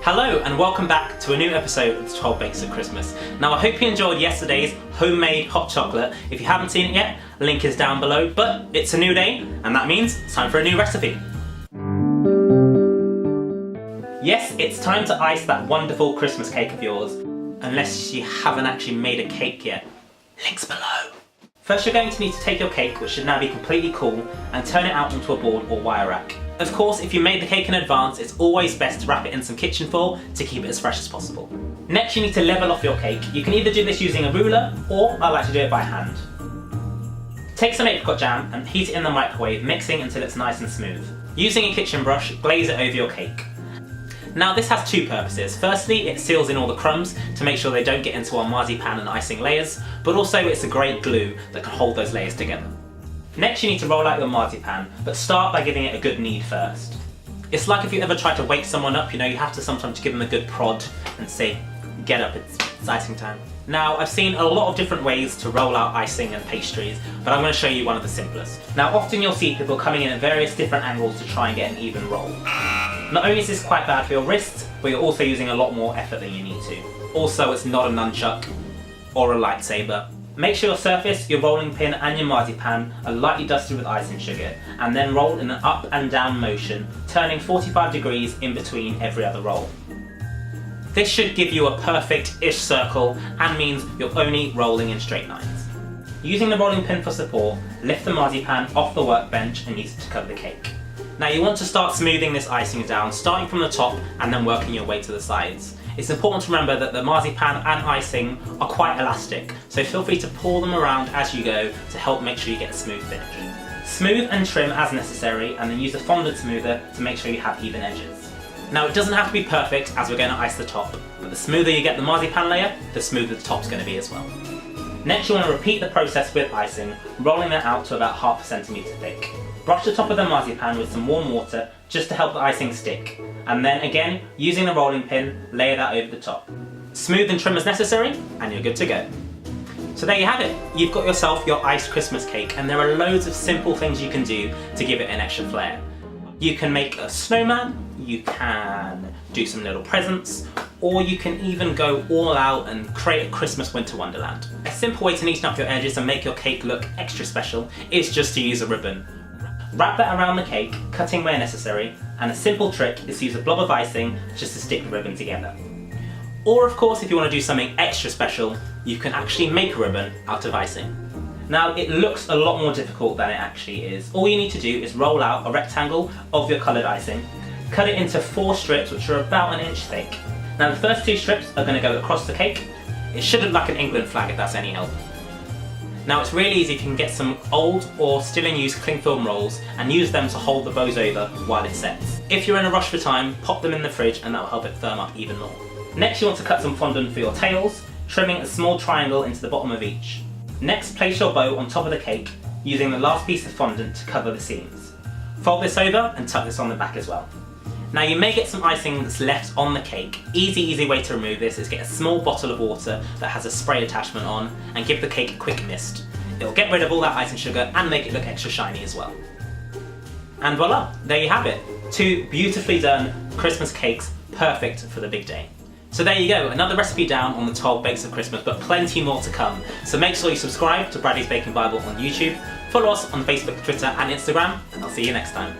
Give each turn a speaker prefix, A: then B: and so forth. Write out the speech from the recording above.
A: Hello and welcome back to a new episode of the 12 Bakes of Christmas. Now I hope you enjoyed yesterday's homemade hot chocolate. If you haven't seen it yet, link is down below, but it's a new day and that means it's time for a new recipe. Yes, it's time to ice that wonderful Christmas cake of yours, unless you haven't actually made a cake yet. Links below. First you're going to need to take your cake, which should now be completely cool, and turn it out onto a board or wire rack. Of course, if you made the cake in advance, it's always best to wrap it in some kitchen foil to keep it as fresh as possible. Next you need to level off your cake. You can either do this using a ruler, or I like to do it by hand. Take some apricot jam and heat it in the microwave, mixing until it's nice and smooth. Using a kitchen brush, glaze it over your cake. Now this has two purposes. Firstly, it seals in all the crumbs to make sure they don't get into our marzipan and icing layers, but also it's a great glue that can hold those layers together. Next you need to roll out your marzipan, but start by giving it a good knead first. It's like if you ever try to wake someone up, you have to sometimes give them a good prod and say, get up, it's icing time. Now I've seen a lot of different ways to roll out icing and pastries, but I'm going to show you one of the simplest. Now often you'll see people coming in at various different angles to try and get an even roll. Not only is this quite bad for your wrists, but you're also using a lot more effort than you need to. Also, it's not a nunchuck or a lightsaber. Make sure your surface, your rolling pin and your marzipan are lightly dusted with icing sugar, and then roll in an up and down motion, turning 45 degrees in between every other roll. This should give you a perfect-ish circle and means you're only rolling in straight lines. Using the rolling pin for support, lift the marzipan off the workbench and use it to cover the cake. Now you want to start smoothing this icing down, starting from the top and then working your way to the sides. It's important to remember that the marzipan and icing are quite elastic, so feel free to pull them around as you go to help make sure you get a smooth finish. Smooth and trim as necessary, and then use a fondant smoother to make sure you have even edges. Now it doesn't have to be perfect as we're going to ice the top, but the smoother you get the marzipan layer, the smoother the top's going to be as well. Next you want to repeat the process with icing, rolling that out to about half a centimetre thick. Brush the top of the marzipan with some warm water just to help the icing stick, and then again, using the rolling pin, layer that over the top. Smooth and trim as necessary, and you're good to go. So there you have it. You've got yourself your iced Christmas cake, and there are loads of simple things you can do to give it an extra flair. You can make a snowman, you can do some little presents, or you can even go all out and create a Christmas winter wonderland. A simple way to neaten up your edges and make your cake look extra special is just to use a ribbon. Wrap that around the cake, cutting where necessary, and a simple trick is to use a blob of icing just to stick the ribbon together. Or of course, if you want to do something extra special, you can actually make a ribbon out of icing. Now it looks a lot more difficult than it actually is. All you need to do is roll out a rectangle of your coloured icing, cut it into 4 strips which are about 1 inch thick. Now the first 2 strips are going to go across the cake. It should look like an England flag if that's any help. Now it's really easy if you can get some old or still in use cling film rolls and use them to hold the bows over while it sets. If you're in a rush for time, pop them in the fridge and that will help it firm up even more. Next you want to cut some fondant for your tails, trimming a small triangle into the bottom of each. Next place your bow on top of the cake, using the last piece of fondant to cover the seams. Fold this over and tuck this on the back as well. Now you may get some icing that's left on the cake. Easy way to remove this is get a small bottle of water that has a spray attachment on and give the cake a quick mist. It'll get rid of all that icing sugar and make it look extra shiny as well. And voila, there you have it. 2 beautifully done Christmas cakes, perfect for the big day. So there you go, another recipe down on the 12 Bakes of Christmas, but plenty more to come. So make sure you subscribe to Bradley's Baking Bible on YouTube, follow us on Facebook, Twitter and Instagram, and I'll see you next time.